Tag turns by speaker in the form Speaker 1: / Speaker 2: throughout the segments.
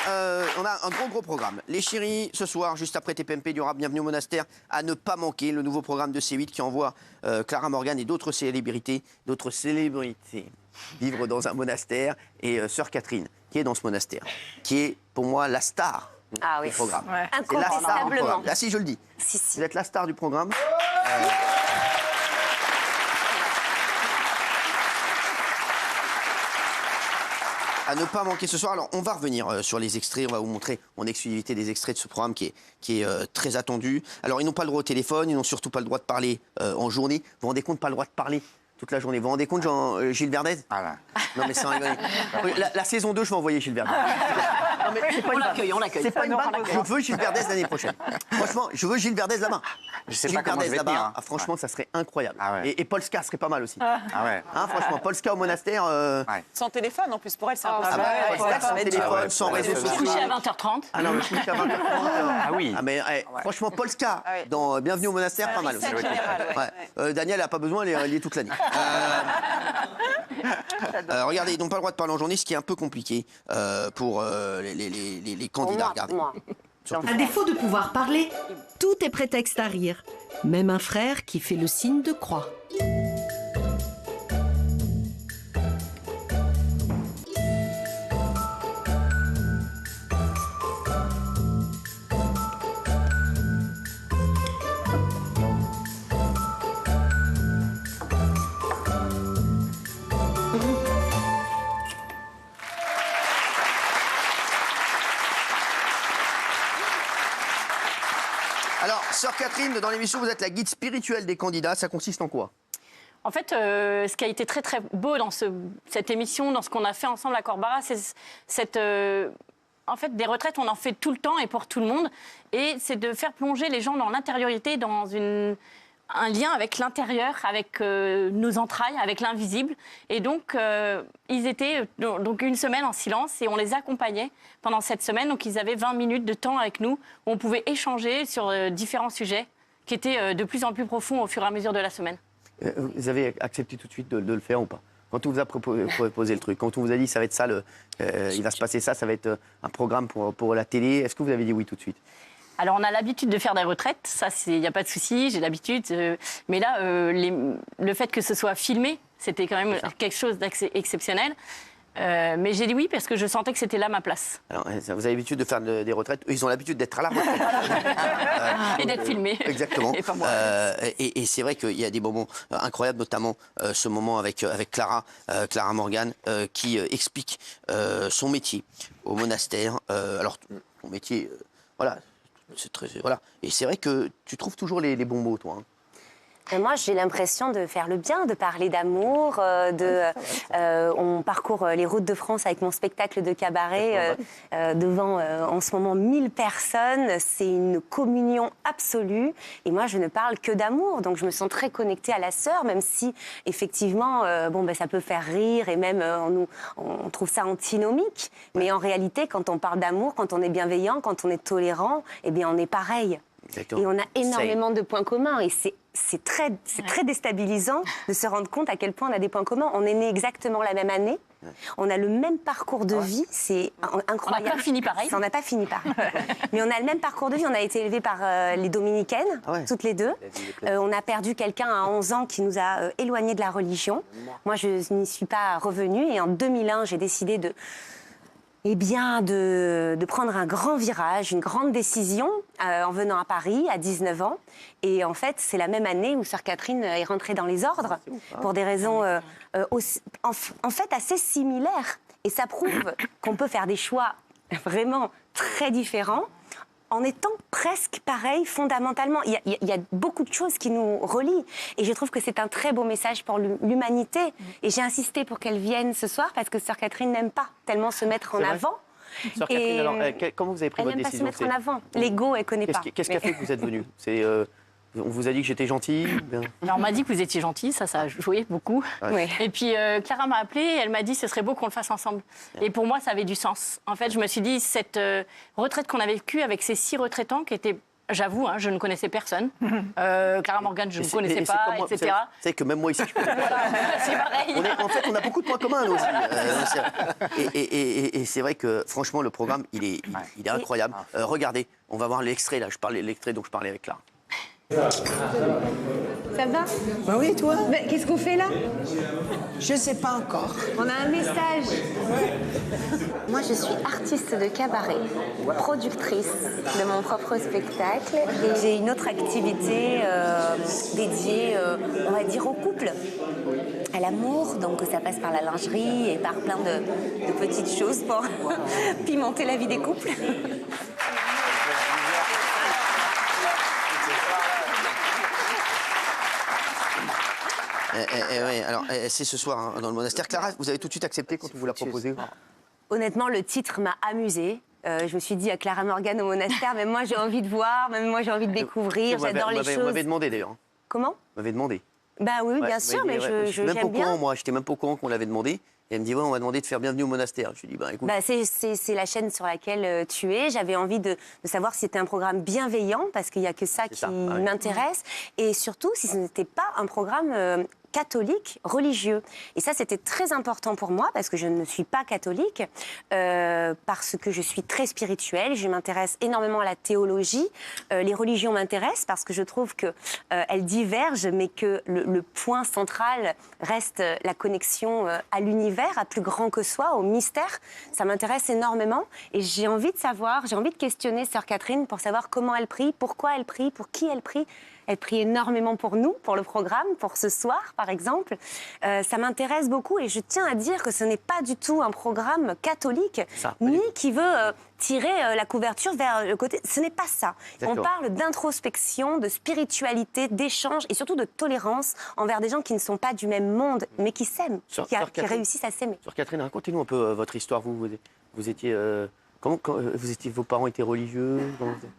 Speaker 1: on a un gros programme. Les chéris, ce soir, juste après TPMP, il y aura Bienvenue au monastère, à ne pas manquer le nouveau programme de C8 qui envoie Clara Morgan et d'autres célébrités vivre dans un monastère, et Sœur Catherine, qui est dans ce monastère, qui est pour moi la star du programme.
Speaker 2: Ouais.
Speaker 1: C'est la star du programme. Là, si je le dis,
Speaker 2: Si.
Speaker 1: vous êtes la star du programme. À ne pas manquer ce soir. Alors, on va revenir sur les extraits. On va vous montrer en exclusivité des extraits de ce programme qui est très attendu. Alors, ils n'ont pas le droit au téléphone. Ils n'ont surtout pas le droit de parler en journée. Vous vous rendez compte, pas le droit de parler toute la journée. Vous vous rendez compte, Gilles Verdez? Non, mais sans rigoler. La saison 2, je vais envoyer Gilles Verdez. Non, mais c'est pas
Speaker 3: On l'accueille.
Speaker 1: C'est pas une vanne. Je veux Gilles Verdez l'année prochaine. Franchement, je veux Gilles Verdez là-bas.
Speaker 4: Je sais
Speaker 1: Gilles
Speaker 4: pas comment je
Speaker 1: Verdez
Speaker 4: vais tenir.
Speaker 1: là-bas, franchement, ça serait incroyable.
Speaker 4: Ah ouais.
Speaker 1: Et Polska serait pas mal aussi.
Speaker 4: Ah ouais.
Speaker 1: Hein, franchement, Polska au monastère.
Speaker 5: Sans téléphone, en plus, pour elle, c'est un peu
Speaker 1: Ah bah, Polska sans téléphone, sans réseaux sociaux.
Speaker 3: Coucher à 20h30.
Speaker 1: Ah non, mais je couche à 20h30.
Speaker 4: Ah oui.
Speaker 1: Ah mais franchement, Polska dans Bienvenue au monastère, pas mal aussi. Daniel n'a pas besoin, elle est toute l'année. Regardez, ils n'ont pas le droit de parler en journée, ce qui est un peu compliqué pour les candidats. Regardez.
Speaker 6: À défaut de pouvoir parler, tout est prétexte à rire. Même un frère qui fait le signe de croix.
Speaker 1: Alors, Sœur Catherine, dans l'émission, vous êtes la guide spirituelle des candidats. Ça consiste en quoi?
Speaker 3: En fait, ce qui a été très très beau dans cette émission, dans ce qu'on a fait ensemble à Corbara, c'est en fait, des retraites, on en fait tout le temps et pour tout le monde. Et c'est de faire plonger les gens dans l'intériorité, dans un lien avec l'intérieur, avec nos entrailles, avec l'invisible. Et donc, ils étaient donc une semaine en silence et on les accompagnait pendant cette semaine. Donc, ils avaient 20 minutes de temps avec nous où on pouvait échanger sur différents sujets qui étaient de plus en plus profonds au fur et à mesure de la semaine.
Speaker 1: Vous avez accepté tout de suite de le faire ou pas? Quand on vous a proposé le truc, quand on vous a dit ça va être ça, il va se passer ça, ça va être un programme pour la télé, est-ce que vous avez dit oui tout de suite?
Speaker 3: Alors, on a l'habitude de faire des retraites, ça, il n'y a pas de souci, j'ai l'habitude. Mais là, le fait que ce soit filmé, c'était quand même quelque chose d'exceptionnel. Mais j'ai dit oui parce que je sentais que c'était là ma place.
Speaker 1: Alors, vous avez l'habitude de faire des retraites, eux, ils ont l'habitude d'être à la retraite.
Speaker 3: Et d'être filmés.
Speaker 1: Exactement.
Speaker 3: Et pas moi.
Speaker 1: Et c'est vrai qu'il y a des moments incroyables, notamment ce moment avec Clara Morgan, qui explique son métier au monastère. Alors, ton métier, voilà. Voilà. Et c'est vrai que tu trouves toujours les bons mots, toi.
Speaker 2: Et moi, j'ai l'impression de faire le bien, de parler d'amour. On parcourt les routes de France avec mon spectacle de cabaret devant, en ce moment, 1000 personnes. C'est une communion absolue. Et moi, je ne parle que d'amour. Donc, je me sens très connectée à la sœur, même si, effectivement, ça peut faire rire et même on trouve ça antinomique. Mais en réalité, quand on parle d'amour, quand on est bienveillant, quand on est tolérant, eh bien, on est pareil.
Speaker 1: Exactement.
Speaker 2: Et on a énormément de points communs. Et c'est très déstabilisant de se rendre compte à quel point on a des points communs. On est nés exactement la même année. On a le même parcour de vie. C'est incroyable.
Speaker 3: On n'a pas fini pareil.
Speaker 2: On n'a pas fini pareil. Mais on a le même parcours de vie. On a été élevés par les dominicaines, toutes les deux. On a perdu quelqu'un à 11 ans qui nous a éloignés de la religion. Moi, je n'y suis pas revenue. Et en 2001, j'ai décidé de prendre un grand virage, une grande décision en venant à Paris à 19 ans. Et en fait, c'est la même année où Sœur Catherine est rentrée dans les ordres pour des raisons en fait assez similaires. Et ça prouve qu'on peut faire des choix vraiment très différents en étant presque pareil fondamentalement. Il y a beaucoup de choses qui nous relient. Et je trouve que c'est un très beau message pour l'humanité. Et j'ai insisté pour qu'elle vienne ce soir parce que Sœur Catherine n'aime pas tellement se mettre en avant.
Speaker 1: Sœur Catherine, alors, comment vous avez pris votre décision?
Speaker 2: Elle n'aime pas se mettre en avant. L'ego, elle ne connaît pas.
Speaker 1: Qu'est-ce qui a fait que vous êtes venue? On vous a dit que j'étais gentille?
Speaker 3: Alors, on m'a dit que vous étiez gentille, ça a joué beaucoup.
Speaker 2: Ouais.
Speaker 3: Et puis, Clara m'a appelée et elle m'a dit ce serait beau qu'on le fasse ensemble. Et pour moi, ça avait du sens. En fait, je me suis dit, cette retraite qu'on a vécue avec ces 6 retraitants qui étaient J'avoue, je ne connaissais personne. Clara Morgan, je ne connaissais
Speaker 1: c'est
Speaker 3: pas,
Speaker 1: comme moi,
Speaker 3: etc.
Speaker 1: Vous savez que même moi ici, je connais pas.
Speaker 3: C'est pareil.
Speaker 1: En fait, on a beaucoup de points communs, nous aussi. Et c'est vrai que, franchement, le programme, il est incroyable. Regardez, on va voir l'extrait, là. Je parlais l'extrait dont je parlais avec Clara.
Speaker 2: Ça va?
Speaker 4: Bah oui, toi?
Speaker 2: Qu'est-ce qu'on fait là?
Speaker 4: Je sais pas encore.
Speaker 2: On a un message. Moi, je suis artiste de cabaret, productrice de mon propre spectacle. Et j'ai une autre activité dédiée, on va dire, au couple, à l'amour. Donc, ça passe par la lingerie et par plein de petites choses pour pimenter la vie des couples.
Speaker 1: Oui, alors c'est ce soir dans le monastère. Clara, vous avez tout de suite accepté quand on vous l'a proposé?
Speaker 2: Honnêtement, le titre m'a amusée. Je me suis dit à Clara Morgan au monastère, même moi j'ai envie de voir, même moi j'ai envie de découvrir, j'adore les choses.
Speaker 1: Vous m'avez demandé d'ailleurs.
Speaker 2: Comment?
Speaker 1: Vous m'avez demandé.
Speaker 2: Bah oui, bien sûr, mais j'aime bien.
Speaker 1: Moi, j'étais même pas au courant qu'on l'avait demandé. Et elle me dit, ouais, on m'a demandé de faire Bienvenue au monastère. Je lui ai dit, écoute.
Speaker 2: C'est la chaîne sur laquelle tu es. J'avais envie de savoir si c'était un programme bienveillant, parce qu'il n'y a que ça qui m'intéresse. Et surtout, si ce n'était pas un programme catholique, religieux. Et ça, c'était très important pour moi, parce que je ne suis pas catholique, parce que je suis très spirituelle. Je m'intéresse énormément à la théologie. Les religions m'intéressent, parce que je trouve qu'elles divergent, mais que le point central reste la connexion à l'univers, à plus grand que soi, au mystère. Ça m'intéresse énormément. Et j'ai envie de savoir, j'ai envie de questionner Sœur Catherine pour savoir comment elle prie, pourquoi elle prie, pour qui elle prie. Elle prie énormément pour nous, pour le programme, pour ce soir, par exemple. Ça m'intéresse beaucoup et je tiens à dire que ce n'est pas du tout un programme catholique, ni qui veut tirer la couverture vers le côté... Ce n'est pas ça. On parle d'introspection, de spiritualité, d'échange et surtout de tolérance envers des gens qui ne sont pas du même monde, mais qui s'aiment, qui réussissent à s'aimer.
Speaker 1: Sœur Catherine, racontez-nous un peu votre histoire. Vous étiez... vos parents étaient religieux?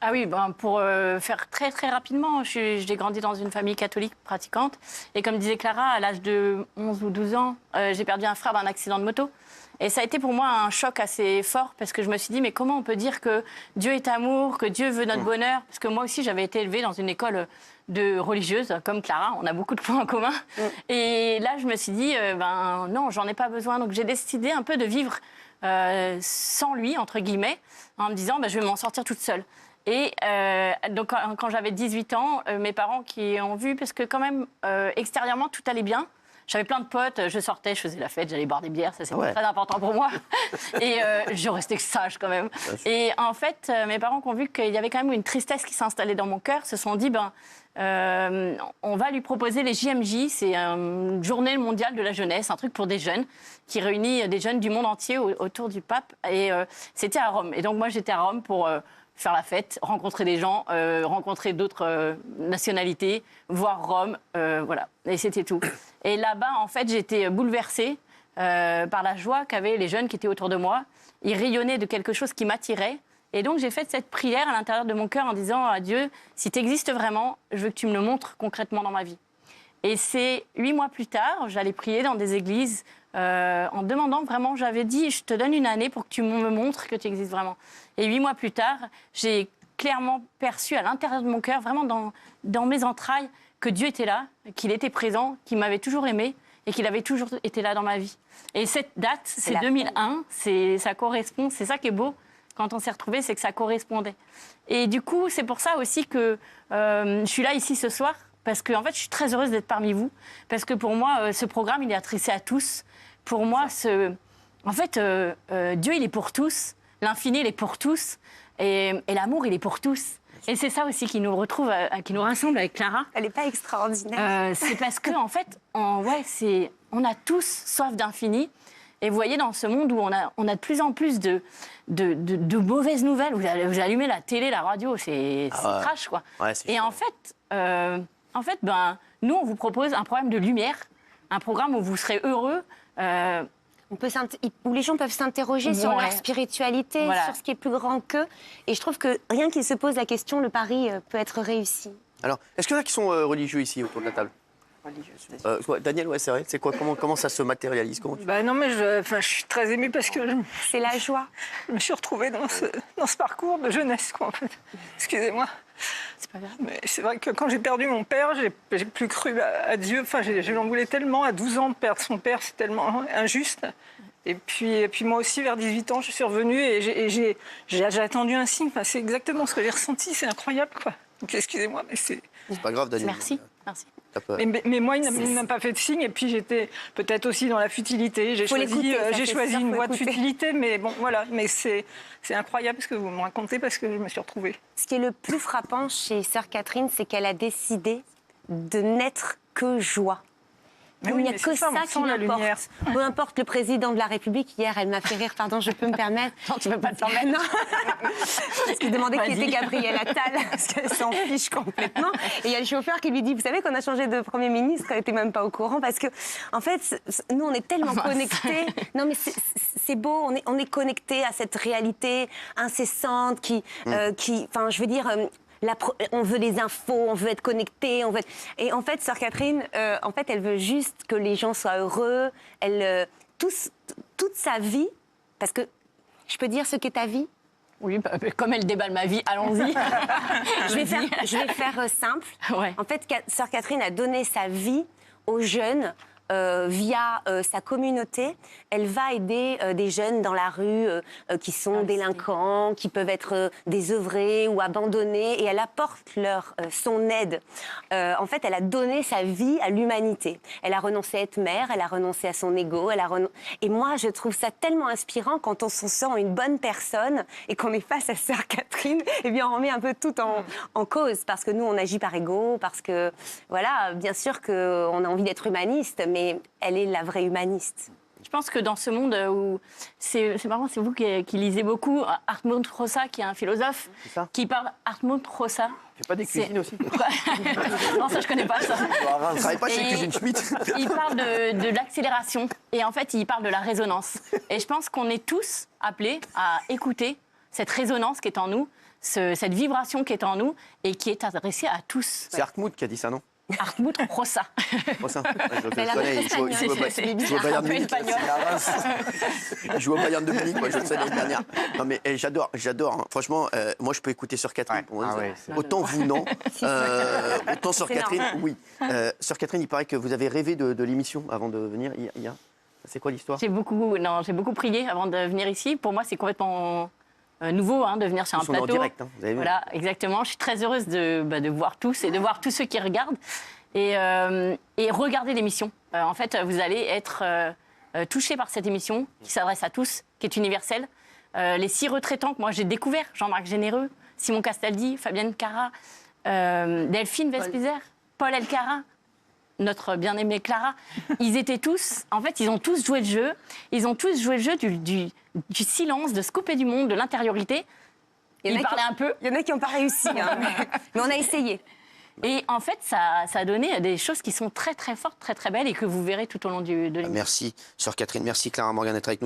Speaker 3: Ah oui, pour faire très très rapidement, j'ai grandi dans une famille catholique pratiquante. Et comme disait Clara, à l'âge de 11 ou 12 ans, j'ai perdu un frère d'un accident de moto. Et ça a été pour moi un choc assez fort parce que je me suis dit, mais comment on peut dire que Dieu est amour, que Dieu veut notre bonheur? Parce que moi aussi, j'avais été élevée dans une école de religieuse, comme Clara, on a beaucoup de points en commun. Et là, je me suis dit, non, j'en ai pas besoin. Donc j'ai décidé un peu de vivre sans lui, entre guillemets, en me disant je vais m'en sortir toute seule. Et donc quand j'avais 18 ans, mes parents qui ont vu, parce que quand même extérieurement tout allait bien, j'avais plein de potes, je sortais, je faisais la fête, j'allais boire des bières, ça c'était très important pour moi. Et je restais sage quand même. Et en fait, mes parents qui ont vu qu'il y avait quand même une tristesse qui s'installait dans mon cœur, se sont dit on va lui proposer les JMJ, c'est une journée mondiale de la jeunesse, un truc pour des jeunes, qui réunit des jeunes du monde entier autour du pape. Et c'était à Rome. Et donc moi j'étais à Rome pour faire la fête, rencontrer des gens, rencontrer d'autres nationalités, voir Rome, voilà. Et c'était tout. Et là-bas, en fait, j'étais bouleversée par la joie qu'avaient les jeunes qui étaient autour de moi. Ils rayonnaient de quelque chose qui m'attirait. Et donc, j'ai fait cette prière à l'intérieur de mon cœur en disant à Dieu, si tu existes vraiment, je veux que tu me le montres concrètement dans ma vie. Et c'est 8 mois plus tard, j'allais prier dans des églises en demandant vraiment, j'avais dit, je te donne une année pour que tu me montres que tu existes vraiment. Et 8 mois plus tard, j'ai clairement perçu à l'intérieur de mon cœur, vraiment dans mes entrailles, que Dieu était là, qu'il était présent, qu'il m'avait toujours aimé et qu'il avait toujours été là dans ma vie. Et cette date, c'est 2001, ça correspond, c'est ça qui est beau. Quand on s'est retrouvés, c'est que ça correspondait. Et du coup, c'est pour ça aussi que je suis là ici ce soir, parce que en fait, je suis très heureuse d'être parmi vous, parce que pour moi, ce programme, il est adressé à tous. Pour moi, Dieu, il est pour tous, l'infini, il est pour tous, et l'amour, il est pour tous. Et c'est ça aussi qui nous retrouve, qui nous rassemble avec Clara.
Speaker 2: Elle n'est pas extraordinaire.
Speaker 3: C'est parce que en fait, on a tous soif d'infini. Et vous voyez, dans ce monde où on a de plus en plus de mauvaises nouvelles, vous allumez la télé, la radio, c'est trash, quoi.
Speaker 1: Ouais,
Speaker 3: et en fait, nous, on vous propose un programme de lumière, un programme où vous serez heureux.
Speaker 2: Où les gens peuvent s'interroger sur leur spiritualité, sur ce qui est plus grand qu'eux. Et je trouve que rien qu'ils se posent la question, le pari peut être réussi.
Speaker 1: Alors, est-ce qu'il y en a qui sont religieux ici autour de la table? Daniel, ouais, c'est vrai. C'est quoi, comment ça se matérialise?
Speaker 7: Non, mais je suis très émue parce que
Speaker 2: C'est la joie.
Speaker 7: je me suis retrouvée dans ce parcours de jeunesse, quoi, en fait. Excusez-moi.
Speaker 3: C'est pas grave.
Speaker 7: Mais c'est vrai que quand j'ai perdu mon père, j'ai plus cru à Dieu. Enfin, je l'en voulais tellement. À 12 ans, de perdre son père, c'est tellement injuste. Et puis moi aussi, vers 18 ans, je suis revenue et j'ai attendu un signe. Enfin, c'est exactement ce que j'ai ressenti. C'est incroyable, quoi. Donc, excusez-moi, mais c'est...
Speaker 1: C'est pas grave, Daniel.
Speaker 3: Merci. Merci.
Speaker 7: Mais moi, il n'a pas fait de signe. Et puis, j'étais peut-être aussi dans la futilité. J'ai choisi une voie de futilité. Mais bon, voilà. Mais c'est incroyable ce que vous me racontez parce que je me suis retrouvée.
Speaker 2: Ce qui est le plus frappant chez Sœur Catherine, c'est qu'elle a décidé de n'être que joie.
Speaker 7: Mais
Speaker 2: Il
Speaker 7: oui,
Speaker 2: n'y a
Speaker 7: mais
Speaker 2: que
Speaker 7: c'est ça,
Speaker 2: ça
Speaker 7: on
Speaker 2: qui
Speaker 7: sent la lumière.
Speaker 2: m'importe. Peu importe le président de la République, hier, elle m'a fait rire. Pardon, je peux me permettre.
Speaker 3: Non, tu ne peux pas te permettre.
Speaker 2: Non. Parce qu'il demandait qui
Speaker 3: Vas-y.
Speaker 2: était Gabriel Attal, parce qu'elle s'en fiche complètement. Et il y a le chauffeur qui lui dit, vous savez qu'on a changé de Premier ministre, elle n'était même pas au courant, parce que, en fait, nous, on est tellement connectés. Non, mais c'est beau, on est connectés à cette réalité incessante qui enfin, je veux dire... on veut des infos, on veut être connecté, Et en fait, Sœur Catherine, en fait, elle veut juste que les gens soient heureux. Toute sa vie, parce que je peux dire ce qu'est ta vie.
Speaker 3: Oui, comme elle déballe ma vie, allons-y.
Speaker 2: Je vais faire simple.
Speaker 3: Ouais.
Speaker 2: En fait, Sœur Catherine a donné sa vie aux jeunes. Via sa communauté, elle va aider des jeunes dans la rue qui sont délinquants, qui peuvent être désœuvrés ou abandonnés, et elle apporte son aide. En fait, elle a donné sa vie à l'humanité. Elle a renoncé à être mère, elle a renoncé à son ego, et moi, je trouve ça tellement inspirant quand on se sent une bonne personne et qu'on est face à Sœur Catherine, et bien on remet un peu tout en cause, parce que nous, on agit par ego, parce que, voilà, bien sûr qu'on a envie d'être humaniste, mais elle est la vraie humaniste.
Speaker 3: Je pense que dans ce monde où c'est marrant, c'est vous qui lisez beaucoup Hartmut Rosa, qui est un philosophe, qui parle Hartmut Rosa.
Speaker 1: Tu fais pas des cuisines aussi?
Speaker 3: Non, ça je connais pas ça.
Speaker 1: Je travaille pas chez Cuisine Schmitt.
Speaker 3: Il parle de l'accélération et en fait il parle de la résonance. Et je pense qu'on est tous appelés à écouter cette résonance qui est en nous, cette vibration qui est en nous et qui est adressée à tous.
Speaker 1: C'est Hartmut qui a dit ça, non?
Speaker 3: Hartmut Rosa.
Speaker 2: Elle a
Speaker 1: connais,
Speaker 2: fait
Speaker 1: il joue au Bayern Munich. Il joue au Bayern de Munich, moi je le sais l'année dernière. Non mais j'adore. Hein. Franchement, moi je peux écouter Sœur Catherine. Autant vous, non. Autant Sœur Catherine, oui. Sœur Catherine, il paraît que vous avez rêvé de l'émission avant de venir. C'est quoi l'histoire?
Speaker 3: J'ai beaucoup prié avant de venir ici. Pour moi, c'est complètement nouveau de venir sur un plateau.
Speaker 1: En direct, hein, vous avez vu.
Speaker 3: Voilà, exactement. Je suis très heureuse de voir tous et de voir tous ceux qui regardent et regarder l'émission. En fait, vous allez être touchés par cette émission qui s'adresse à tous, qui est universelle. Les 6 retraitants que moi j'ai découverts, Jean-Marc Généreux, Simon Castaldi, Fabienne Cara, Delphine Vespizer, Paul Elkarat, notre bien-aimée Clara, ils étaient tous, en fait, ils ont tous joué le jeu. Ils ont tous joué le jeu du silence, de se couper du monde, de l'intériorité. Ils parlaient un peu.
Speaker 2: Il y en a qui n'ont pas réussi, hein, mais on a essayé.
Speaker 3: Et en fait, ça a donné des choses qui sont très, très fortes, très, très belles et que vous verrez tout au long de l'émission.
Speaker 1: Merci, Sœur Catherine. Merci, Clara Morgan, d'être avec nous.